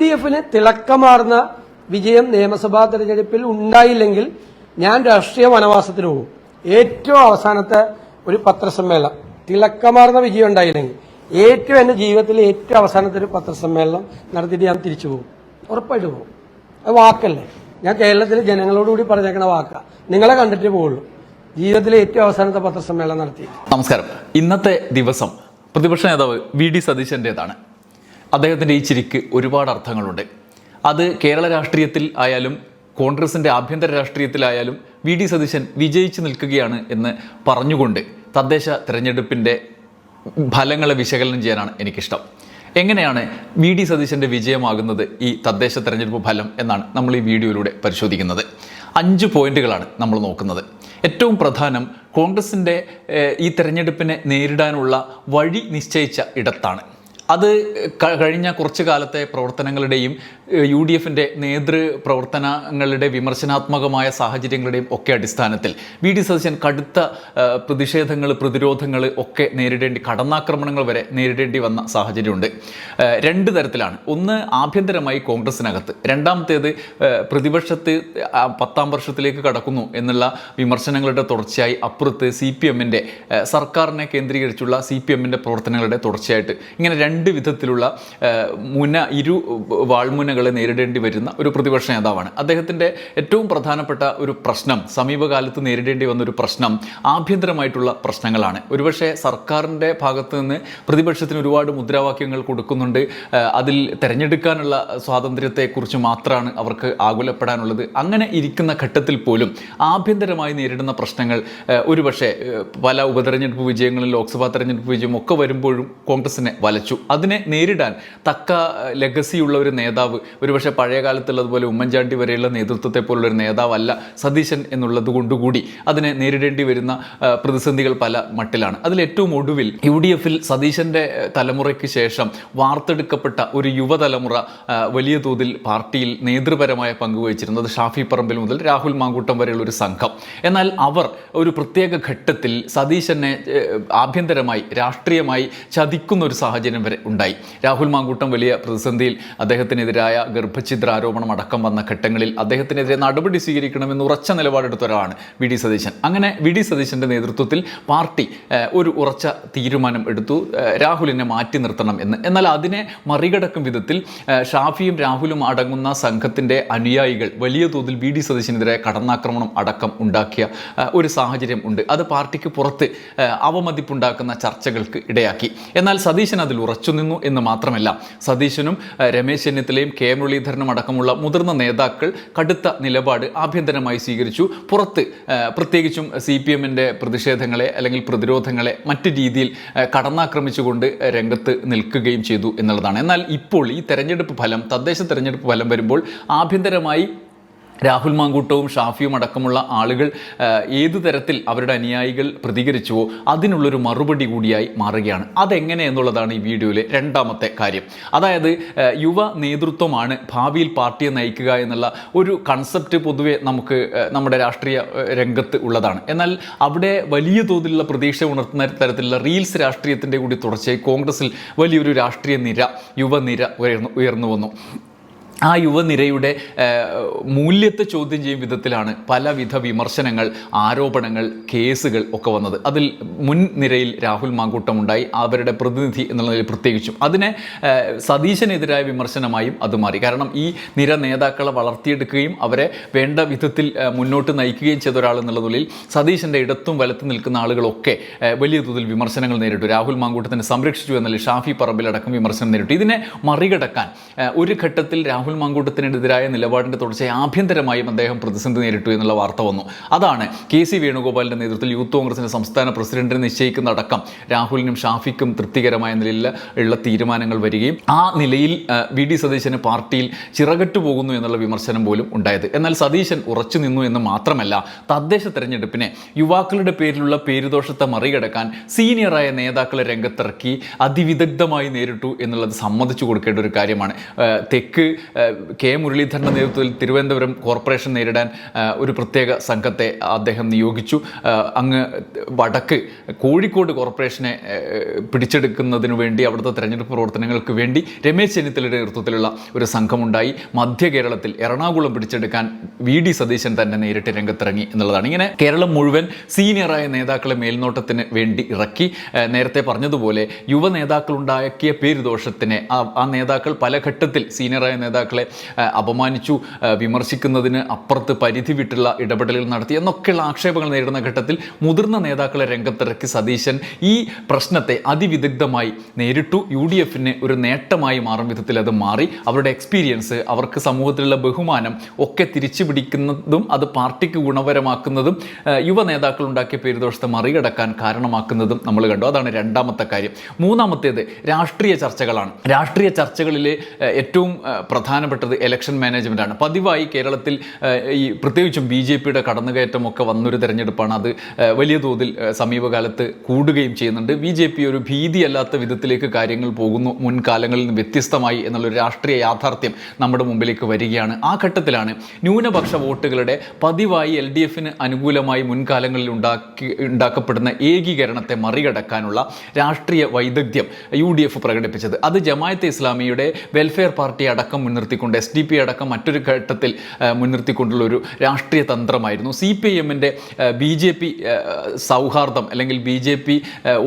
UDF-ന് തിളക്കമാർന്ന വിജയം നിയമസഭാ തെരഞ്ഞെടുപ്പിൽ ഉണ്ടായില്ലെങ്കിൽ ഞാൻ രാഷ്ട്രീയ വനവാസത്തിന് പോകും. ഏറ്റവും അവസാനത്തെ ഒരു പത്രസമ്മേളനം തിളക്കമാർന്ന വിജയം ഉണ്ടായില്ലെങ്കിൽ എന്റെ ജീവിതത്തിലെ ഏറ്റവും അവസാനത്തെ ഒരു പത്രസമ്മേളനം നടത്തിയിട്ട് ഞാൻ തിരിച്ചു പോകും. ഉറപ്പായിട്ട് പോകും. അത് വാക്കല്ലേ, ഞാൻ കേരളത്തിലെ ജനങ്ങളോടുകൂടി പറഞ്ഞേക്കണ വാക്കാ. നിങ്ങളെ കണ്ടിട്ടേ പോവുള്ളൂ. ജീവിതത്തിലെ ഏറ്റവും അവസാനത്തെ പത്രസമ്മേളനം നടത്തി. നമസ്കാരം. ഇന്നത്തെ ദിവസം പ്രതിപക്ഷ നേതാവ് VD സതീശൻ്റെതാണ്. അദ്ദേഹത്തിൻ്റെ ഈ ചിരിക്ക് ഒരുപാട് അർത്ഥങ്ങളുണ്ട്. അത് കേരള രാഷ്ട്രീയത്തിൽ ആയാലും കോൺഗ്രസിൻ്റെ ആഭ്യന്തര രാഷ്ട്രീയത്തിലായാലും VD സതീശൻ വിജയിച്ചു നിൽക്കുകയാണ് എന്ന് പറഞ്ഞുകൊണ്ട് തദ്ദേശ തിരഞ്ഞെടുപ്പിൻ്റെ ഫലങ്ങളെ വിശകലനം ചെയ്യാനാണ് എനിക്കിഷ്ടം. എങ്ങനെയാണ് VD സതീശൻ്റെ വിജയമാകുന്നത് ഈ തദ്ദേശ തെരഞ്ഞെടുപ്പ് ഫലം എന്നാണ് നമ്മൾ ഈ വീഡിയോയിലൂടെ പരിശോധിക്കുന്നത്. 5 പോയിന്റുകളാണ് നമ്മൾ നോക്കുന്നത്. ഏറ്റവും പ്രധാനം കോൺഗ്രസിൻ്റെ ഈ തെരഞ്ഞെടുപ്പിനെ നേരിടാനുള്ള വഴി നിശ്ചയിച്ച ഇടത്താണ്. അത് കഴിഞ്ഞ കുറച്ചു കാലത്തെ പ്രവർത്തനങ്ങളുടെയും UDF-ന്റെ നേതൃപ്രവർത്തനങ്ങളുടെ വിമർശനാത്മകമായ സാഹചര്യങ്ങളുടെയും ഒക്കെ അടിസ്ഥാനത്തിൽ VD സതീശൻ കടുത്ത പ്രതിഷേധങ്ങൾ, പ്രതിരോധങ്ങൾ ഒക്കെ കടന്നാക്രമണങ്ങൾ വരെ നേരിടേണ്ടി വന്ന സാഹചര്യമുണ്ട്. 2 തരത്തിലാണ്. ഒന്ന് ആഭ്യന്തരമായി കോൺഗ്രസിനകത്ത്, രണ്ടാമത്തേത് പ്രതിപക്ഷത്ത് 10ാം വർഷത്തിലേക്ക് കടക്കുന്നു എന്നുള്ള വിമർശനങ്ങളുടെ തുടർച്ചയായി അപ്പുറത്ത് CPM-ന്റെ സർക്കാരിനെ കേന്ദ്രീകരിച്ചുള്ള CPM-ന്റെ പ്രവർത്തനങ്ങളുടെ തുടർച്ചയായിട്ട് ഇങ്ങനെ 2 വിധത്തിലുള്ള ഇരു വാൾമുനകളെ നേരിടേണ്ടി വരുന്ന ഒരു പ്രതിപക്ഷ നേതാവാണ്. അദ്ദേഹത്തിൻ്റെ ഏറ്റവും പ്രധാനപ്പെട്ട ഒരു പ്രശ്നം, സമീപകാലത്ത് നേരിടേണ്ടി വന്ന ഒരു പ്രശ്നം ആഭ്യന്തരമായിട്ടുള്ള പ്രശ്നങ്ങളാണ്. ഒരുപക്ഷെ സർക്കാരിൻ്റെ ഭാഗത്ത് നിന്ന് പ്രതിപക്ഷത്തിന് ഒരുപാട് മുദ്രാവാക്യങ്ങൾ കൊടുക്കുന്നുണ്ട്. അതിൽ തിരഞ്ഞെടുക്കാനുള്ള സ്വാതന്ത്ര്യത്തെക്കുറിച്ച് മാത്രമാണ് അവർക്ക് ആകുലപ്പെടാനുള്ളത്. അങ്ങനെ ഇരിക്കുന്ന ഘട്ടത്തിൽ പോലും ആഭ്യന്തരമായി നേരിടുന്ന പ്രശ്നങ്ങൾ ഒരുപക്ഷെ പല ഉപതെരഞ്ഞെടുപ്പ് വിജയങ്ങളും ലോക്സഭാ തെരഞ്ഞെടുപ്പ് വിജയം ഒക്കെ വരുമ്പോഴും കോൺഗ്രസിനെ വലച്ചു. അതിനെ നേരിടാൻ തക്ക ലെഗസിയുള്ള ഒരു നേതാവ്, ഒരുപക്ഷെ പഴയ കാലത്തുള്ളതുപോലെ ഉമ്മൻചാണ്ടി വരെയുള്ള നേതൃത്വത്തെ പോലുള്ളൊരു നേതാവല്ല സതീശൻ എന്നുള്ളത് കൊണ്ടുകൂടി അതിനെ നേരിടേണ്ടി വരുന്ന പ്രതിസന്ധികൾ പല മട്ടിലാണ്. അതിലേറ്റവും ഒടുവിൽ UDF-ൽ സതീശൻ്റെ തലമുറയ്ക്ക് ശേഷം വാർത്തെടുക്കപ്പെട്ട ഒരു യുവതലമുറ വലിയ തോതിൽ പാർട്ടിയിൽ നേതൃപരമായ പങ്കുവഹിച്ചിരുന്നത് ഷാഫി പറമ്പിൽ മുതൽ രാഹുൽ മാങ്കൂട്ടം വരെയുള്ള ഒരു സംഘം. എന്നാൽ അവർ ഒരു പ്രത്യേക ഘട്ടത്തിൽ സതീശനെ ആഭ്യന്തരമായി രാഷ്ട്രീയമായി ചതിക്കുന്ന ഒരു സാഹചര്യം വരെ ഉണ്ടായി. രാഹുൽ മാങ്കൂട്ടം വലിയ പ്രതിസന്ധിയിൽ, അദ്ദേഹത്തിനെതിരായ ഗർഭഛിദ്ര ആരോപണം അടക്കം വന്ന ഘട്ടങ്ങളിൽ അദ്ദേഹത്തിനെതിരെ നടപടി സ്വീകരിക്കണമെന്ന് ഉറച്ച നിലപാടെടുത്ത ഒരാളാണ് VD സതീശൻ. അങ്ങനെ VD സതീശൻ്റെ നേതൃത്വത്തിൽ പാർട്ടി ഒരു ഉറച്ച തീരുമാനം എടുത്തു, രാഹുലിനെ മാറ്റി നിർത്തണം എന്ന്. എന്നാൽ അതിനെ മറികടക്കും വിധത്തിൽ ഷാഫിയും രാഹുലും അടങ്ങുന്ന സംഘത്തിൻ്റെ അനുയായികൾ വലിയ തോതിൽ VD സതീശനെതിരെ കടന്നാക്രമണം അടക്കം ഉണ്ടാക്കിയ ഒരു സാഹചര്യം ഉണ്ട്. അത് പാർട്ടിക്ക് പുറത്ത് അവമതിപ്പുണ്ടാക്കുന്ന ചർച്ചകൾക്ക് ഇടയാക്കി. എന്നാൽ സതീശൻ അതിൽ ഉറച്ചു നിന്നു എന്ന് മാത്രമല്ല, സതീശനും രമേശ് ചെന്നിത്തലയും KM മുരളീധരനും അടക്കമുള്ള മുതിർന്ന നേതാക്കൾ കടുത്ത നിലപാട് ആഭ്യന്തരമായി സ്വീകരിച്ചു. പുറത്ത് പ്രത്യേകിച്ചും CPM-ന്റെ പ്രതിഷേധങ്ങളെ അല്ലെങ്കിൽ പ്രതിരോധങ്ങളെ മറ്റു രീതിയിൽ കടന്നാക്രമിച്ചുകൊണ്ട് രംഗത്ത് നിൽക്കുകയും ചെയ്തു എന്നുള്ളതാണ്. എന്നാൽ ഇപ്പോൾ ഈ തെരഞ്ഞെടുപ്പ് ഫലം, തദ്ദേശ തെരഞ്ഞെടുപ്പ് ഫലം വരുമ്പോൾ ആഭ്യന്തരമായി രാഹുൽ മാങ്കൂട്ടവും ഷാഫിയും അടക്കമുള്ള ആളുകൾ ഏതു തരത്തിൽ അവരുടെ അനുയായികൾ പ്രതികരിച്ചുവോ അതിനുള്ളൊരു മറുപടി കൂടിയായി മാറുകയാണ്. അതെങ്ങനെ എന്നുള്ളതാണ് ഈ വീഡിയോയിലെ 2ാമത്തെ കാര്യം. അതായത് യുവ നേതൃത്വമാണ് ഭാവിയിൽ പാർട്ടിയെ നയിക്കുക എന്നുള്ള ഒരു കൺസെപ്റ്റ് പൊതുവെ നമുക്ക് നമ്മുടെ രാഷ്ട്രീയ രംഗത്ത് ഉള്ളതാണ്. എന്നാൽ അവിടെ വലിയ തോതിലുള്ള പ്രതീക്ഷ ഉണർത്തുന്ന തരത്തിലുള്ള റീൽസ് രാഷ്ട്രീയത്തിൻ്റെ കൂടി തുടർച്ചയായി കോൺഗ്രസിൽ വലിയൊരു രാഷ്ട്രീയ നിര, യുവനിര ഉയർന്നു വന്നു. ആ യുവനിരയുടെ മൂല്യത്തെ ചോദ്യം ചെയ്യും വിധത്തിലാണ് പലവിധ വിമർശനങ്ങൾ, ആരോപണങ്ങൾ, കേസുകൾ ഒക്കെ വന്നത്. അതിൽ മുൻനിരയിൽ രാഹുൽ മാങ്കൂട്ടം ഉണ്ടായി, അവരുടെ പ്രതിനിധി എന്നുള്ളതിൽ പ്രത്യേകിച്ചും. അതിനെ സതീശനെതിരായ വിമർശനമായും അത് മാറി. കാരണം ഈ നിര നേതാക്കളെ വളർത്തിയെടുക്കുകയും അവരെ വേണ്ട വിധത്തിൽ മുന്നോട്ട് നയിക്കുകയും ചെയ്ത ഒരാൾ എന്നുള്ള നിലയിൽ സതീശൻ്റെ ഇടത്തും വലത്തും നിൽക്കുന്ന ആളുകളൊക്കെ വലിയ തോതിൽ വിമർശനങ്ങൾ നേരിട്ടു. രാഹുൽ മാങ്കൂട്ടത്തിനെ സംരക്ഷിച്ചു എന്നതിൽ ഷാഫി പറമ്പിലടക്കം വിമർശനം നേരിട്ടു. ഇതിനെ മറികടക്കാൻ ഒരു ഘട്ടത്തിൽ രാഹുൽ മാങ്കൂട്ടത്തിനെതിരായ നിലപാടിൻ്റെ തുടർച്ചയായി ആഭ്യന്തരമായും അദ്ദേഹം പ്രതിസന്ധി നേരിട്ടു എന്നുള്ള വാർത്ത വന്നു. അതാണ് KC വേണുഗോപാലിൻ്റെ നേതൃത്വത്തിൽ യൂത്ത് കോൺഗ്രസിൻ്റെ സംസ്ഥാന പ്രസിഡന്റിനെ നിശ്ചയിക്കുന്നതടക്കം രാഹുലിനും ഷാഫിക്കും തൃപ്തികരമായ നിലയിലുള്ള തീരുമാനങ്ങൾ വരികയും ആ നിലയിൽ VD സതീശന് പാർട്ടിയിൽ ചിറകറ്റു പോകുന്നു എന്നുള്ള വിമർശനം പോലും ഉണ്ടായത്. എന്നാൽ സതീശൻ ഉറച്ചു നിന്നു എന്ന് മാത്രമല്ല, തദ്ദേശ തെരഞ്ഞെടുപ്പിനെ യുവാക്കളുടെ പേരിലുള്ള പേരുദോഷത്തെ മറികടക്കാൻ സീനിയറായ നേതാക്കളെ രംഗത്തിറക്കി അതിവിദഗ്ധമായി നേരിട്ടു എന്നുള്ളത് സമ്മതിച്ചു കൊടുക്കേണ്ട ഒരു കാര്യമാണ്. തെക്ക് കെ മുരളീധരൻ്റെ നേതൃത്വത്തിൽ തിരുവനന്തപുരം കോർപ്പറേഷൻ നേരിടാൻ ഒരു പ്രത്യേക സംഘത്തെ അദ്ദേഹം നിയോഗിച്ചു. അങ്ങ് വടക്ക് കോഴിക്കോട് കോർപ്പറേഷനെ പിടിച്ചെടുക്കുന്നതിനു വേണ്ടി അവിടുത്തെ തെരഞ്ഞെടുപ്പ് പ്രവർത്തനങ്ങൾക്ക് വേണ്ടി രമേശ് ചെന്നിത്തലയുടെ നേതൃത്വത്തിലുള്ള ഒരു സംഘമുണ്ടായി. മധ്യ കേരളത്തിൽ എറണാകുളം പിടിച്ചെടുക്കാൻ VD സതീശൻ തന്നെ നേരിട്ട് രംഗത്തിറങ്ങി എന്നുള്ളതാണ്. ഇങ്ങനെ കേരളം മുഴുവൻ സീനിയറായ നേതാക്കളെ മേൽനോട്ടത്തിന് വേണ്ടി ഇറക്കി. നേരത്തെ പറഞ്ഞതുപോലെ യുവ നേതാക്കൾ ഉണ്ടാക്കിയ പേരുദോഷത്തിനെ ആ നേതാക്കൾ പല ഘട്ടത്തിൽ സീനിയറായ നേതാക്കളെ അപമാനിച്ചു, വിമർശിക്കുന്നതിന് അപ്പുറത്ത് പരിധി വിട്ടുള്ള ഇടപെടലുകൾ നടത്തി എന്നൊക്കെയുള്ള ആക്ഷേപങ്ങൾ നേരിടുന്ന ഘട്ടത്തിൽ മുതിർന്ന നേതാക്കളെ രംഗത്തിറക്കി സതീശൻ ഈ പ്രശ്നത്തെ അതിവിദഗ്ധമായി നേരിട്ടു. UDFന് ഒരു നേട്ടമായി മാറും വിധത്തിൽ അത് മാറി. അവരുടെ എക്സ്പീരിയൻസ്, അവർക്ക് സമൂഹത്തിലുള്ള ബഹുമാനം ഒക്കെ തിരിച്ചു പിടിക്കുന്നതും അത് പാർട്ടിക്ക് ഗുണപരമാക്കുന്നതും യുവ നേതാക്കൾ ഉണ്ടാക്കിയ പേരുദോഷത്തെ മറികടക്കാൻ കാരണമാക്കുന്നതും നമ്മൾ കണ്ടു. അതാണ് രണ്ടാമത്തെ കാര്യം. മൂന്നാമത്തേത് രാഷ്ട്രീയ ചർച്ചകളാണ്. രാഷ്ട്രീയ ചർച്ചകളിലെ ഏറ്റവും പ്രധാനപ്പെട്ടത് ഇലക്ഷൻ മാനേജ്മെൻറ്റാണ്. പതിവായി കേരളത്തിൽ ഈ പ്രത്യേകിച്ചും BJPയുടെ കടന്നുകയറ്റമൊക്കെ വന്നൊരു തെരഞ്ഞെടുപ്പാണ്. അത് വലിയ തോതിൽ സമീപകാലത്ത് കൂടുകയും ചെയ്യുന്നുണ്ട്. BJP ഒരു ഭീതിയല്ലാത്ത വിധത്തിലേക്ക് കാര്യങ്ങൾ പോകുന്നു, മുൻകാലങ്ങളിൽ നിന്ന് വ്യത്യസ്തമായി എന്നുള്ളൊരു രാഷ്ട്രീയ യാഥാർത്ഥ്യം നമ്മുടെ മുമ്പിലേക്ക് വരികയാണ്. ആ ഘട്ടത്തിലാണ് ന്യൂനപക്ഷ വോട്ടുകളുടെ പതിവായി LDFന് അനുകൂലമായി മുൻകാലങ്ങളിൽ ഉണ്ടാക്കപ്പെടുന്ന ഏകീകരണത്തെ മറികടക്കാനുള്ള രാഷ്ട്രീയ വൈദഗ്ധ്യം UDF പ്രകടിപ്പിച്ചത്. അത് ജമായത്തെ ഇസ്ലാമിയുടെ വെൽഫെയർ പാർട്ടി അടക്കം മുൻനിർത്തിക്കൊണ്ട് SDP അടക്കം മറ്റൊരു ഘട്ടത്തിൽ മുൻനിർത്തിക്കൊണ്ടുള്ള ഒരു രാഷ്ട്രീയ തന്ത്രമായിരുന്നു. CPIMൻ്റെ BJP സൗഹാർദ്ദം അല്ലെങ്കിൽ BJP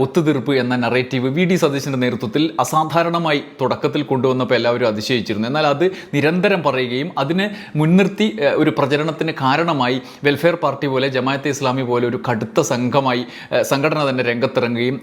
ഒത്തുതീർപ്പ് എന്ന നറേറ്റീവ് VD സതീശൻ്റെ നേതൃത്വത്തിൽ അസാധാരണമായി തുടക്കത്തിൽ കൊണ്ടുവന്നപ്പോൾ എല്ലാവരും അതിശയിച്ചിരുന്നു. എന്നാൽ അത് നിരന്തരം പറയുകയും അതിന് മുൻനിർത്തി ഒരു പ്രചരണത്തിന് കാരണമായി വെൽഫെയർ പാർട്ടി പോലെ ജമാഅത്തെ ഇസ്ലാമി പോലെ ഒരു കടുത്ത സംഘടന തന്നെ രംഗത്തിറങ്ങുകയും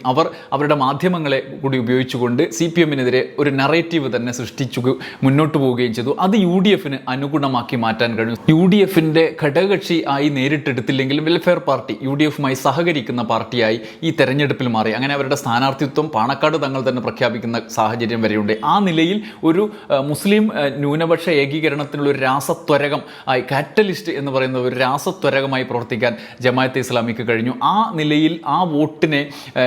അവരുടെ മാധ്യമങ്ങളെ കൂടി ഉപയോഗിച്ചുകൊണ്ട് CPMനെതിരെ ഒരു നറേറ്റീവ് തന്നെ സൃഷ്ടിച്ചു മുന്നോട്ട് പോവുകയും ചെയ്തു. അത് UDFന് അനുഗുണമാക്കി മാറ്റാൻ കഴിഞ്ഞു. UDFൻ്റെ ഘടകകക്ഷി ആയി നേരിട്ടെടുത്തില്ലെങ്കിലും വെൽഫെയർ പാർട്ടി UDFുമായി സഹകരിക്കുന്ന പാർട്ടിയായി ഈ തെരഞ്ഞെടുപ്പിൽ മാറി. അങ്ങനെ അവരുടെ സ്ഥാനാർത്ഥിത്വം പാണക്കാട് തങ്ങൾ തന്നെ പ്രഖ്യാപിക്കുന്ന സാഹചര്യം വരെയുണ്ട്. ആ നിലയിൽ ഒരു മുസ്ലിം ന്യൂനപക്ഷ ഏകീകരണത്തിനുള്ള ഒരു രാസത്വരകം ആയി, കാറ്റലിസ്റ്റ് എന്ന് പറയുന്ന ഒരു രാസത്വരകമായി പ്രവർത്തിക്കാൻ ജമാഅത്തെ ഇസ്ലാമിക്ക് കഴിഞ്ഞു. ആ നിലയിൽ ആ വോട്ടിനെ,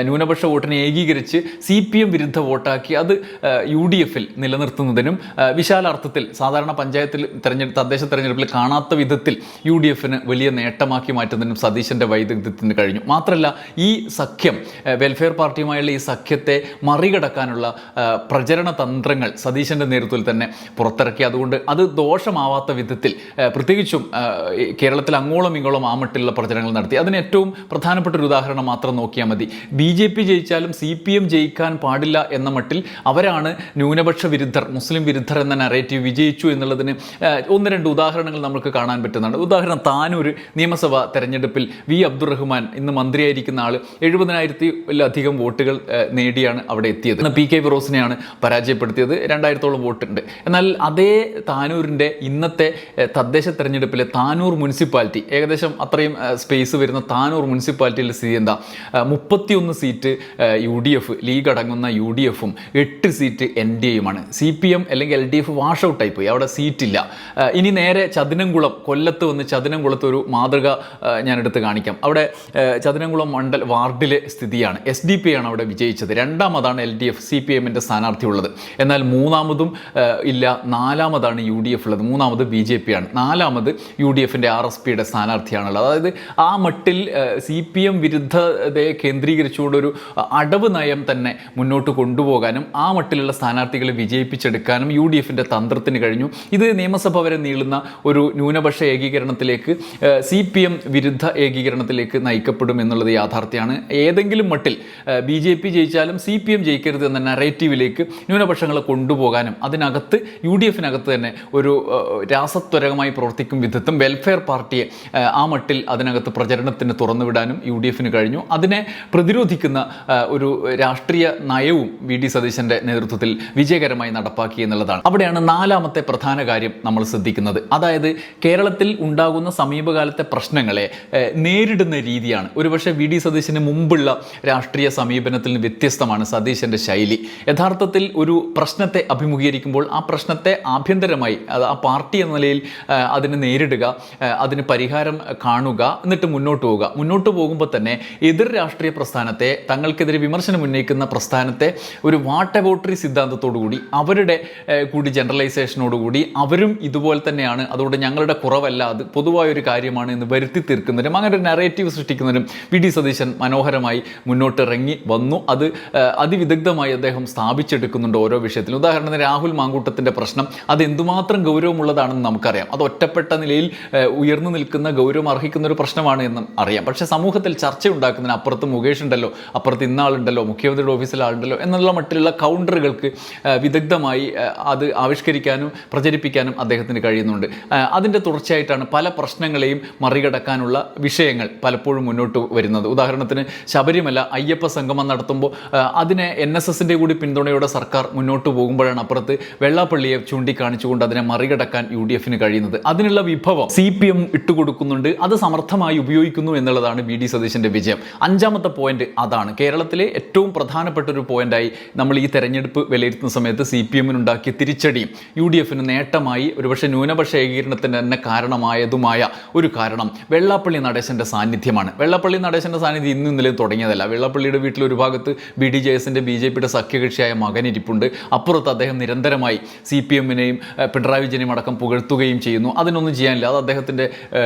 ന്യൂനപക്ഷ വോട്ടിനെ ഏകീകരിച്ച് CPM വിരുദ്ധ വോട്ടാക്കി അത് UDFൽ നിലനിർത്തുന്നതിനും വിശാലാർത്ഥത്തിൽ സാധാരണ പഞ്ചായത്തിൽ തദ്ദേശ തെരഞ്ഞെടുപ്പിൽ കാണാത്ത വിധത്തിൽ UDFന് വലിയ നേട്ടമാക്കി മാറ്റുന്നതിനും സതീശൻ്റെ വൈദഗ്ധ്യത്തിന് കഴിഞ്ഞു. മാത്രമല്ല ഈ സഖ്യം, വെൽഫെയർ പാർട്ടിയുമായുള്ള ഈ സഖ്യത്തെ മറികടക്കാനുള്ള പ്രചരണ തന്ത്രങ്ങൾ സതീശൻ്റെ നേതൃത്വത്തിൽ തന്നെ പുറത്തിറക്കി. അതുകൊണ്ട് അത് ദോഷമാവാത്ത വിധത്തിൽ പ്രത്യേകിച്ചും കേരളത്തിൽ അങ്ങോളം ഇങ്ങോളം ആ മട്ടിലുള്ള പ്രചരണങ്ങൾ നടത്തി. അതിന് ഏറ്റവും പ്രധാനപ്പെട്ട ഒരു ഉദാഹരണം മാത്രം നോക്കിയാൽ മതി. BJP ജയിച്ചാലും CPM ജയിക്കാൻ പാടില്ല എന്ന മട്ടിൽ അവരാണ് ന്യൂനപക്ഷ വിരുദ്ധർ, മുസ്ലിം വിരുദ്ധർ എന്ന നറേറ്റീവ് വിജയിച്ചു എന്നുള്ളതിന് ഒന്ന് രണ്ട് ഉദാഹരണങ്ങൾ നമുക്ക് കാണാൻ പറ്റുന്നതാണ്. ഉദാഹരണം, താനൂർ നിയമസഭാ തെരഞ്ഞെടുപ്പിൽ V. അബ്ദുറഹ്മാൻ, ഇന്ന് മന്ത്രിയായിരിക്കുന്ന ആൾ, 70,000-ലധികം വോട്ടുകൾ നേടിയാണ് അവിടെ എത്തിയത്. PK ഫിറോസിനെയാണ് പരാജയപ്പെടുത്തിയത്. 2,000-ഓളം വോട്ടുണ്ട്. എന്നാൽ അതേ താനൂരിൻ്റെ ഇന്നത്തെ തദ്ദേശ തെരഞ്ഞെടുപ്പിലെ താനൂർ മുനിസിപ്പാലിറ്റി, ഏകദേശം അത്രയും സ്പേസ് വരുന്ന താനൂർ മുനിസിപ്പാലിറ്റിയിലെ സ്ഥിതി എന്താ? 31 സീറ്റ് UDF, ലീഗ് അടങ്ങുന്ന UDFും 8 സീറ്റ് NDAയുമാണ്. CPM അല്ലെങ്കിൽ LDF വാഷ് ഔട്ടായി പോയി, അവിടെ സീറ്റില്ല. ഇനി നേരെ ചതിനംകുളം, കൊല്ലത്ത് വന്ന് ചതിനംകുളത്ത് ഒരു മാതൃക ഞാനെടുത്ത് കാണിക്കാം. അവിടെ ചതിനംകുളം വാർഡിലെ സ്ഥിതിയാണ്. SDP ആണ് അവിടെ വിജയിച്ചത്. രണ്ടാമതാണ് LDF, CPMൻ്റെ സ്ഥാനാർത്ഥി ഉള്ളത്. എന്നാൽ മൂന്നാമതും ഇല്ല, നാലാമതാണ് UDF ഉള്ളത്. മൂന്നാമത് BJP ആണ്. നാലാമത് UDFൻ്റെ RSPയുടെ സ്ഥാനാർത്ഥിയാണുള്ളത്. അതായത് ആ മട്ടിൽ CPM വിരുദ്ധതയെ കേന്ദ്രീകരിച്ചുകൊണ്ടൊരു അടവ് നയം തന്നെ മുന്നോട്ട് കൊണ്ടുപോകാനും ആ മട്ടിലുള്ള സ്ഥാനാർത്ഥികളെ വിജയിപ്പിച്ചെടുക്കാനും UDFൻ്റെ തന്ത്രത്തിന് കഴിഞ്ഞു. ഇത് നിയമസഭ വരെ നീളുന്ന ഒരു ന്യൂനപക്ഷ ഏകീകരണത്തിലേക്ക്, CPM വിരുദ്ധ ഏകീകരണത്തിലേക്ക് നയിക്കപ്പെടും എന്നുള്ളത് യാഥാർത്ഥ്യമാണ്. ഏതെങ്കിലും മട്ടിൽ BJP ജയിച്ചാലും CPM ജയിക്കരുത് എന്ന നറേറ്റീവിലേക്ക് ന്യൂനപക്ഷങ്ങളെ കൊണ്ടുപോകാനും അതിനകത്ത് UDFനകത്ത് തന്നെ ഒരു രാസത്വരകമായി പ്രവർത്തിക്കും വിധത്തും വെൽഫെയർ പാർട്ടിയെ ആ മട്ടിൽ അതിനകത്ത് പ്രചരണത്തിന് തുറന്നുവിടാനും UDFന് കഴിഞ്ഞു. അതിനെ പ്രതിരോധിക്കുന്ന ഒരു രാഷ്ട്രീയ നയവും VD സതീശൻ്റെ നേതൃത്വത്തിൽ വിജയകരമായി നടപ്പാക്കി എന്നുള്ളതാണ്. അവിടെയാണ് നാലാമത്തെ പ്രധാന കാര്യം നമ്മൾ ശ്രദ്ധിക്കുന്നത്. അതായത് കേരളത്തിൽ ഉണ്ടാകുന്ന സമീപകാലത്തെ പ്രശ്നങ്ങളെ നേരിടുന്ന രീതിയാണ്. ഒരുപക്ഷെ VD സതീശന് മുമ്പുള്ള രാഷ്ട്രീയ സമീപനത്തിൽ നിന്ന് വ്യത്യസ്തമാണ് സതീശൻ്റെ ശൈലി. യഥാർത്ഥത്തിൽ ഒരു പ്രശ്നത്തെ അഭിമുഖീകരിക്കുമ്പോൾ ആ പ്രശ്നത്തെ ആഭ്യന്തരമായി, ആ പാർട്ടി എന്ന നിലയിൽ അതിനെ നേരിടുക, അതിന് പരിഹാരം കാണുക, എന്നിട്ട് മുന്നോട്ട് പോവുക. മുന്നോട്ട് പോകുമ്പോൾ തന്നെ എതിർ രാഷ്ട്രീയ പ്രസ്ഥാനത്തെ, തങ്ങൾക്കെതിരെ വിമർശനം ഉന്നയിക്കുന്ന പ്രസ്ഥാനത്തെ ഒരു വാട്ട് എബൌട്ടറി സിദ്ധാന്തത്തോടു കൂടി അവരുടെ കൂടി ജനറലൈസ് ഡീസെൻട്രലൈസേഷനോടുകൂടി അവരും ഇതുപോലെ തന്നെയാണ്, അതുകൊണ്ട് ഞങ്ങളുടെ കുറവല്ല, അത് പൊതുവായൊരു കാര്യമാണ് എന്ന് വരുത്തി തീർക്കുന്നതിനും അങ്ങനെ ഒരു നറേറ്റീവ് സൃഷ്ടിക്കുന്നതിനും വി.ഡി. സതീശൻ മനോഹരമായി മുന്നോട്ടിറങ്ങി വന്നു. അത് അതിവിദഗ്ധമായി അദ്ദേഹം സ്ഥാപിച്ചെടുക്കുന്നുണ്ട് ഓരോ വിഷയത്തിലും. ഉദാഹരണത്തിന് രാഹുൽ മാങ്കൂട്ടത്തിൻ്റെ പ്രശ്നം അത് എന്തുമാത്രം ഗൗരവമുള്ളതാണെന്ന് നമുക്കറിയാം. അത് ഒറ്റപ്പെട്ട നിലയിൽ ഉയർന്നു നിൽക്കുന്ന ഗൗരവം അർഹിക്കുന്ന ഒരു പ്രശ്നമാണ് എന്നും അറിയാം. പക്ഷേ സമൂഹത്തിൽ ചർച്ച ഉണ്ടാക്കുന്നതിന് അപ്പുറത്ത് മുകേഷ് ഉണ്ടല്ലോ, അപ്പുറത്ത് ഇന്നാളുണ്ടല്ലോ, മുഖ്യമന്ത്രിയുടെ ഓഫീസിൽ ആളുണ്ടല്ലോ എന്നുള്ള മട്ടിലുള്ള കൗണ്ടറുകൾക്ക് വിദഗ്ധമായി അത് ആവിഷ്കരിക്കാനും പ്രചരിപ്പിക്കാനും അദ്ദേഹത്തിന് കഴിയുന്നുണ്ട്. അതിൻ്റെ തുടർച്ചയായിട്ടാണ് പല പ്രശ്നങ്ങളെയും മറികടക്കാനുള്ള വിഷയങ്ങൾ പലപ്പോഴും മുന്നോട്ട് വരുന്നത്. ഉദാഹരണത്തിന് ശബരിമല അയ്യപ്പ സംഗമം നടത്തുമ്പോൾ അതിനെ NSSൻ്റെ കൂടി പിന്തുണയോടെ സർക്കാർ മുന്നോട്ട് പോകുമ്പോഴാണ് അപ്പുറത്ത് വെള്ളാപ്പള്ളിയെ ചൂണ്ടിക്കാണിച്ചുകൊണ്ട് അതിനെ മറികടക്കാൻ UDFന് കഴിയുന്നത്. അതിനുള്ള വിഭവം CPM ഇട്ടുകൊടുക്കുന്നുണ്ട്, അത് സമർത്ഥമായി ഉപയോഗിക്കുന്നു എന്നുള്ളതാണ് വി.ഡി. സതീശൻ്റെ വിജയം. അഞ്ചാമത്തെ പോയിന്റ് അതാണ്. കേരളത്തിലെ ഏറ്റവും പ്രധാനപ്പെട്ട ഒരു പോയിന്റായി നമ്മൾ ഈ തെരഞ്ഞെടുപ്പ് വിലയിരുത്തുന്ന സമയത്ത് CPMനുണ്ടാക്കിയ തിരിച്ചടിയും UDFന് നേട്ടമായി ഒരുപക്ഷെ ന്യൂനപക്ഷ ഏകീകരണത്തിന് തന്നെ കാരണമായതുമായ ഒരു കാരണം വെള്ളാപ്പള്ളി നടേശൻ്റെ സാന്നിധ്യമാണ്. വെള്ളാപ്പള്ളി നടേശൻ്റെ സാന്നിധ്യം ഇന്നും ഇന്നലെയും തുടങ്ങിയതല്ല. വെള്ളാപ്പള്ളിയുടെ വീട്ടിൽ ഒരു ഭാഗത്ത് BDJSൻ്റെ BJPയുടെ സഖ്യകക്ഷിയായ മകൻ ഇരിപ്പുണ്ട്, അപ്പുറത്ത് അദ്ദേഹം നിരന്തരമായി CPMനെയും പിണറായി വിജയനെയും അടക്കം പുകഴ്ത്തുകയും ചെയ്യുന്നു. അതിനൊന്നും ചെയ്യാനില്ല, അത് അദ്ദേഹത്തിൻ്റെ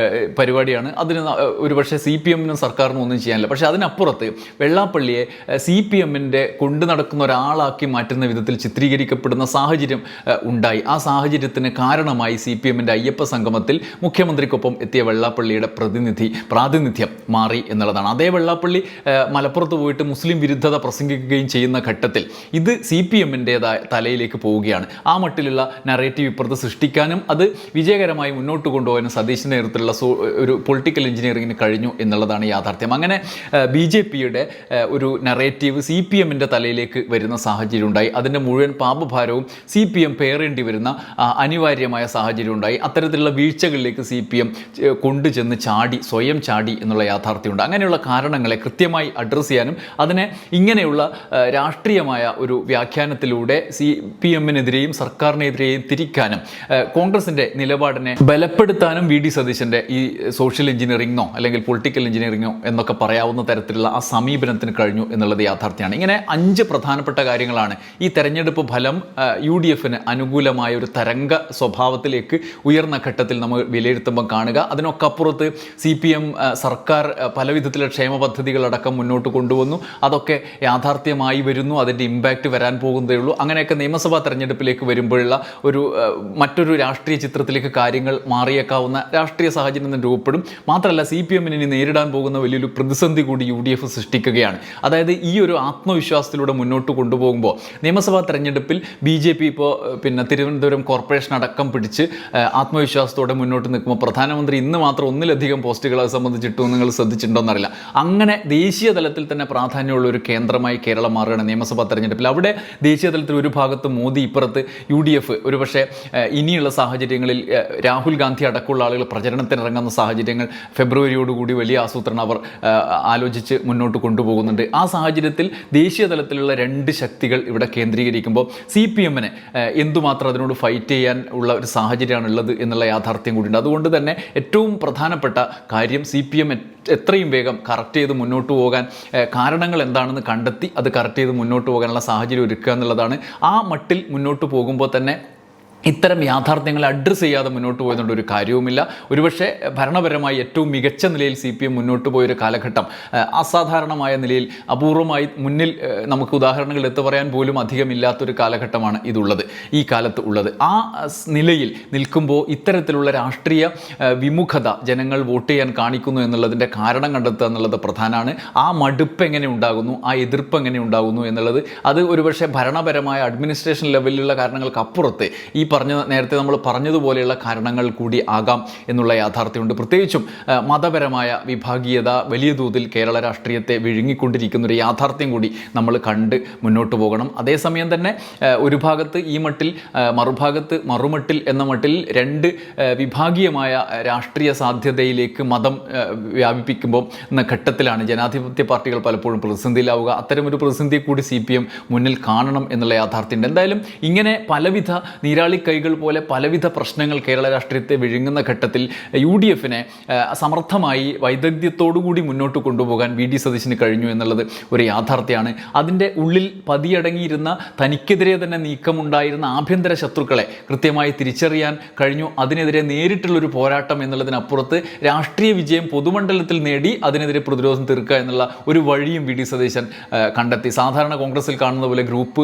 പരിപാടിയാണ്. അതിന് ഒരുപക്ഷെ CPMനും സർക്കാരിനും ഒന്നും ചെയ്യാനില്ല. പക്ഷേ അതിനപ്പുറത്ത് വെള്ളാപ്പള്ളിയെ CPMൻ്റെ കൊണ്ടു നടക്കുന്ന ഒരാളാക്കി മാറ്റുന്ന വിധത്തിൽ ചിത്രീകരിക്കപ്പെടുന്ന സാഹചര്യം ഉണ്ടായി. ആ സാഹചര്യത്തിന് കാരണമായി CPMൻ്റെ അയ്യപ്പ സംഗമത്തിൽ മുഖ്യമന്ത്രിക്കൊപ്പം എത്തിയ വെള്ളാപ്പള്ളിയുടെ പ്രാതിനിധ്യം മാറി എന്നുള്ളതാണ്. അതേ വെള്ളാപ്പള്ളി മലപ്പുറത്ത് പോയിട്ട് മുസ്ലിം വിരുദ്ധത പ്രസംഗിക്കുകയും ചെയ്യുന്ന ഘട്ടത്തിൽ ഇത് CPMൻ്റേതായ തലയിലേക്ക് പോവുകയാണ്. ആ മട്ടിലുള്ള നറേറ്റീവ് ഇപ്പുറത്ത് സൃഷ്ടിക്കാനും അത് വിജയകരമായി മുന്നോട്ട് കൊണ്ടുപോകാനും സതീശിൻ്റെ നേതൃത്വത്തിലുള്ള ഒരു പൊളിറ്റിക്കൽ എഞ്ചിനീയറിങ്ങിന് കഴിഞ്ഞു എന്നുള്ളതാണ് യാഥാർത്ഥ്യം. അങ്ങനെ BJPയുടെ ഒരു നറേറ്റീവ് CPMൻ്റെ തലയിലേക്ക് വരുന്ന സാഹചര്യം ഉണ്ടായി. അതിൻ്റെ മുഴുവൻ പാപഭാരവും CPM പേറേണ്ടി വരുന്ന അനിവാര്യമായ സാഹചര്യം ഉണ്ടായി. അത്തരത്തിലുള്ള വീഴ്ചകളിലേക്ക് CPM കൊണ്ടുചെന്ന് സ്വയം ചാടി എന്നുള്ള യാഥാർത്ഥ്യമുണ്ട്. അങ്ങനെയുള്ള കാരണങ്ങളെ കൃത്യമായി അഡ്രസ്സ് ചെയ്യാനും അതിനെ ഇങ്ങനെയുള്ള രാഷ്ട്രീയമായ ഒരു വ്യാഖ്യാനത്തിലൂടെ CPMനെതിരെയും സർക്കാരിനെതിരെയും തിരിക്കാനും കോൺഗ്രസിൻ്റെ നിലപാടിനെ ബലപ്പെടുത്താനും വി.ഡി. സതീശൻ്റെ ഈ സോഷ്യൽ എഞ്ചിനീയറിംഗോ അല്ലെങ്കിൽ പൊളിറ്റിക്കൽ എഞ്ചിനീയറിംഗോ എന്നൊക്കെ പറയാവുന്ന തരത്തിലുള്ള ആ സമീപനത്തിന് കഴിഞ്ഞു എന്നുള്ളത് യാഥാർത്ഥ്യമാണ്. ഇങ്ങനെ 5 പ്രധാനപ്പെട്ട കാര്യങ്ങളാണ് ഈ തെരഞ്ഞെടുപ്പ് ഫലം UDFന് അനുകൂലമായ ഒരു തരംഗ സ്വഭാവത്തിലേക്ക് ഉയർന്ന ഘട്ടത്തിൽ നമ്മൾ വിലയിരുത്തുമ്പോൾ കാണുക. അതിനൊക്കെ അപ്പുറത്ത് CPM സർക്കാർ പല വിധത്തിലുള്ള ക്ഷേമ പദ്ധതികളടക്കം മുന്നോട്ട് കൊണ്ടുവന്നു. അതൊക്കെ യാഥാർത്ഥ്യമായി വരുന്നു, അതിൻ്റെ ഇമ്പാക്റ്റ് വരാൻ പോകുന്നതേ ഉള്ളൂ. അങ്ങനെയൊക്കെ നിയമസഭാ തെരഞ്ഞെടുപ്പിലേക്ക് വരുമ്പോഴുള്ള മറ്റൊരു രാഷ്ട്രീയ ചിത്രത്തിലേക്ക് കാര്യങ്ങൾ മാറിയേക്കാവുന്ന രാഷ്ട്രീയ സാഹചര്യം രൂപപ്പെടും. മാത്രമല്ല CPMന് ഇനി നേരിടാൻ പോകുന്ന വലിയൊരു പ്രതിസന്ധി കൂടി UDF സൃഷ്ടിക്കുകയാണ്. അതായത് ഈ ഒരു ആത്മവിശ്വാസത്തിലൂടെ മുന്നോട്ട് കൊണ്ടുപോകുമ്പോൾ നിയമസഭാ തെരഞ്ഞെടുപ്പിൽ BJP ഇപ്പോൾ തിരുവനന്തപുരം കോർപ്പറേഷൻ അടക്കം പിടിച്ച് ആത്മവിശ്വാസത്തോടെ മുന്നോട്ട് നിൽക്കുമ്പോൾ പ്രധാനമന്ത്രി ഇന്ന് മാത്രം ഒന്നിലധികം പോസ്റ്റുകളെ സംബന്ധിച്ചിട്ടും നിങ്ങൾ ശ്രദ്ധിച്ചിട്ടുണ്ടോയെന്നറിയില്ല. അങ്ങനെ ദേശീയ തലത്തിൽ തന്നെ പ്രാധാന്യമുള്ള ഒരു കേന്ദ്രമായി കേരളം മാറുകയാണ് നിയമസഭാ തെരഞ്ഞെടുപ്പിൽ. അവിടെ ദേശീയ തലത്തിൽ ഒരു ഭാഗത്ത് മോദി, ഇപ്പുറത്ത് UDF. ഒരുപക്ഷെ ഇനിയുള്ള സാഹചര്യങ്ങളിൽ രാഹുൽ ഗാന്ധി അടക്കമുള്ള ആളുകൾ പ്രചരണത്തിനിറങ്ങുന്ന സാഹചര്യങ്ങൾ ഫെബ്രുവരിയോടുകൂടി വലിയ ആസൂത്രണം അവർ ആലോചിച്ച് മുന്നോട്ട് കൊണ്ടുപോകുന്നുണ്ട്. ആ സാഹചര്യത്തിൽ ദേശീയ തലത്തിലുള്ള 2 ശക്തികൾ ഇവിടെ കേന്ദ്രീകരിക്കുമ്പോൾ CPMന് എന്തുമാത്രം അതിനോട് ഫൈറ്റ് ചെയ്യാൻ ഉള്ള ഒരു സാഹചര്യമാണുള്ളത് എന്നുള്ള യാഥാർത്ഥ്യം കൂടിയുണ്ട്. അതുകൊണ്ട് തന്നെ ഏറ്റവും പ്രധാനപ്പെട്ട കാര്യം CPM എത്രയും വേഗം കറക്റ്റ് ചെയ്ത് മുന്നോട്ട് പോകാൻ കാരണങ്ങൾ എന്താണെന്ന് കണ്ടെത്തി അത് കറക്റ്റ് ചെയ്ത് മുന്നോട്ട് പോകാനുള്ള സാഹചര്യം ഒരുക്കുക എന്നുള്ളതാണ്. ആ മട്ടിൽ മുന്നോട്ട് പോകുമ്പോൾ തന്നെ ഇത്തരം യാഥാർത്ഥ്യങ്ങളെ അഡ്രസ്സ് ചെയ്യാതെ മുന്നോട്ട് പോയതുകൊണ്ട് ഒരു കാര്യവുമില്ല. ഒരുപക്ഷെ ഭരണപരമായി ഏറ്റവും മികച്ച നിലയിൽ CPM മുന്നോട്ട് പോയൊരു കാലഘട്ടം, അസാധാരണമായ നിലയിൽ അപൂർവമായി മുന്നിൽ നമുക്ക് ഉദാഹരണങ്ങൾ എടുത്തു പറയാൻ പോലും അധികമില്ലാത്തൊരു കാലഘട്ടമാണ് ഇതുള്ളത്, ഈ കാലത്ത് ഉള്ളത്. ആ നിലയിൽ നിൽക്കുമ്പോൾ ഇത്തരത്തിലുള്ള രാഷ്ട്രീയ വിമുഖത ജനങ്ങൾ വോട്ട് ചെയ്യാൻ കാണിക്കുന്നു എന്നുള്ളതിൻ്റെ കാരണം കണ്ടെത്തുക എന്നുള്ളത് പ്രധാനമാണ്. ആ മടുപ്പ് എങ്ങനെ ഉണ്ടാകുന്നു, ആ എതിർപ്പ് എങ്ങനെ ഉണ്ടാകുന്നു എന്നുള്ളത് അത് ഒരുപക്ഷെ ഭരണപരമായ അഡ്മിനിസ്ട്രേഷൻ ലെവലിലുള്ള കാരണങ്ങൾക്ക് അപ്പുറത്ത് ഈ നേരത്തെ നമ്മൾ പറഞ്ഞതുപോലെയുള്ള കാരണങ്ങൾ കൂടി ആകാം എന്നുള്ള യാഥാർത്ഥ്യമുണ്ട്. പ്രത്യേകിച്ചും മതപരമായ വിഭാഗീയത വലിയ തോതിൽ കേരള രാഷ്ട്രീയത്തെ വിഴുങ്ങിക്കൊണ്ടിരിക്കുന്ന ഒരു യാഥാർത്ഥ്യം കൂടി നമ്മൾ കണ്ട് മുന്നോട്ട് പോകണം. അതേസമയം തന്നെ ഒരു ഭാഗത്ത് ഈ മട്ടിൽ മറുമട്ടിൽ എന്ന മട്ടിൽ 2 വിഭാഗീയമായ രാഷ്ട്രീയ സാധ്യതയിലേക്ക് മതം വ്യാപിപ്പിക്കുമ്പോൾ എന്ന ഘട്ടത്തിലാണ് ജനാധിപത്യ പാർട്ടികൾ പലപ്പോഴും പ്രതിസന്ധിയിലാവുക. അത്തരമൊരു പ്രതിസന്ധിയെ കൂടി CPM മുന്നിൽ കാണണം എന്നുള്ള യാഥാർത്ഥ്യമുണ്ട്. എന്തായാലും ഇങ്ങനെ പലവിധ നീരാളി കൈകൾ പോലെ പലവിധ പ്രശ്നങ്ങൾ കേരള രാഷ്ട്രീയത്തെ വിഴുങ്ങുന്ന ഘട്ടത്തിൽ UDF-നെ സമർത്ഥമായി വൈദഗ്ധ്യത്തോടുകൂടി മുന്നോട്ട് കൊണ്ടുപോകാൻ VD സതീശന് കഴിഞ്ഞു എന്നുള്ളത് ഒരു യാഥാർത്ഥ്യമാണ്. അതിൻ്റെ ഉള്ളിൽ പതിയടങ്ങിയിരുന്ന തനിക്കെതിരെ തന്നെ നീക്കമുണ്ടായിരുന്ന ആഭ്യന്തര ശത്രുക്കളെ കൃത്യമായി തിരിച്ചറിയാൻ കഴിഞ്ഞു. അതിനെതിരെ നേരിട്ടുള്ളൊരു പോരാട്ടം എന്നുള്ളതിനപ്പുറത്ത് രാഷ്ട്രീയ വിജയം പൊതുമണ്ഡലത്തിൽ നേടി അതിനെതിരെ പ്രതിരോധം തീർക്കുക എന്നുള്ള ഒരു വഴിയും VD സതീശൻ കണ്ടെത്തി. സാധാരണ കോൺഗ്രസിൽ കാണുന്ന പോലെ ഗ്രൂപ്പ്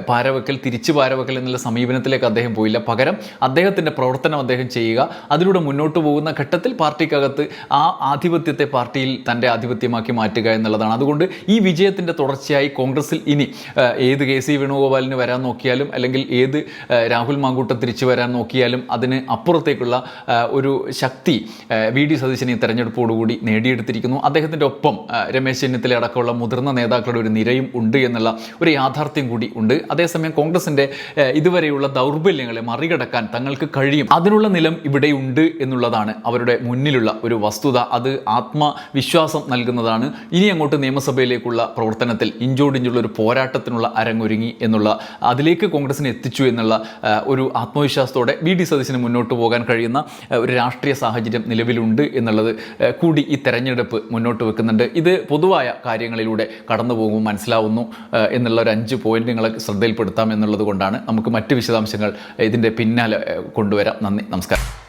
പാരവെക്കൽ തിരിച്ചു പാരവെക്കൽ എന്നുള്ള സമീപനത്തിലേക്ക് അദ്ദേഹം പോയില്ല. പകരം അദ്ദേഹത്തിൻ്റെ പ്രവർത്തനം അദ്ദേഹം ചെയ്യുക, അതിലൂടെ മുന്നോട്ട് പോകുന്ന ഘട്ടത്തിൽ പാർട്ടിക്കകത്ത് ആ ആധിപത്യത്തെ പാർട്ടിയിൽ തൻ്റെ ആധിപത്യമാക്കി മാറ്റുക എന്നുള്ളതാണ്. അതുകൊണ്ട് ഈ വിജയത്തിൻ്റെ തുടർച്ചയായി കോൺഗ്രസിൽ ഇനി ഏത് KC വേണുഗോപാലിന് വരാൻ നോക്കിയാലും അല്ലെങ്കിൽ ഏത് രാഹുൽ മാങ്കൂട്ടം തിരിച്ചു വരാൻ നോക്കിയാലും അതിന് അപ്പുറത്തേക്കുള്ള ഒരു ശക്തി VD സതീശൻ ഈ തെരഞ്ഞെടുപ്പോടുകൂടി നേടിയെടുത്തിരിക്കുന്നു. അദ്ദേഹത്തിൻ്റെ ഒപ്പം രമേശ് ചെന്നിത്തല അടക്കമുള്ള മുതിർന്ന നേതാക്കളുടെ ഒരു നിരയും ഉണ്ട് എന്നുള്ള ഒരു യാഥാർത്ഥ്യം കൂടി ഉണ്ട്. അതേസമയം കോൺഗ്രസിൻ്റെ ഇതുവരെയുള്ള ദൗർബല്യങ്ങളെ മറികടക്കാൻ തങ്ങൾക്ക് കഴിയും, അതിനുള്ള നിലം ഇവിടെയുണ്ട് എന്നുള്ളതാണ് അവരുടെ മുന്നിലുള്ള ഒരു വസ്തുത. അത് ആത്മവിശ്വാസം നൽകുന്നതാണ്. ഇനി അങ്ങോട്ട് നിയമസഭയിലേക്കുള്ള പ്രവർത്തനത്തിൽ ഇഞ്ചോടിഞ്ചുള്ള ഒരു പോരാട്ടത്തിനുള്ള അരങ്ങൊരുങ്ങി എന്നുള്ള അതിലേക്ക് കോൺഗ്രസിനെ എത്തിച്ചു എന്നുള്ള ഒരു ആത്മവിശ്വാസത്തോടെ VD സതീശന് മുന്നോട്ട് പോകാൻ കഴിയുന്ന ഒരു രാഷ്ട്രീയ സാഹചര്യം നിലവിലുണ്ട് എന്നുള്ളത് കൂടി ഈ തെരഞ്ഞെടുപ്പ് മുന്നോട്ട് വെക്കുന്നുണ്ട്. ഇത് പൊതുവായ കാര്യങ്ങളിലൂടെ കടന്നു പോകുമ്പോൾ മനസ്സിലാവുന്നു എന്നുള്ള ഒരു 5 പോയിന്റ് നിങ്ങളെ ശ്രദ്ധയിൽപ്പെടുത്താം എന്നുള്ളത് കൊണ്ടാണ്. നമുക്ക് മറ്റ് വിശദാംശങ്ങൾ ഇതിൻ്റെ പിന്നാലെ കൊണ്ടുവരാം. നന്ദി, നമസ്കാരം.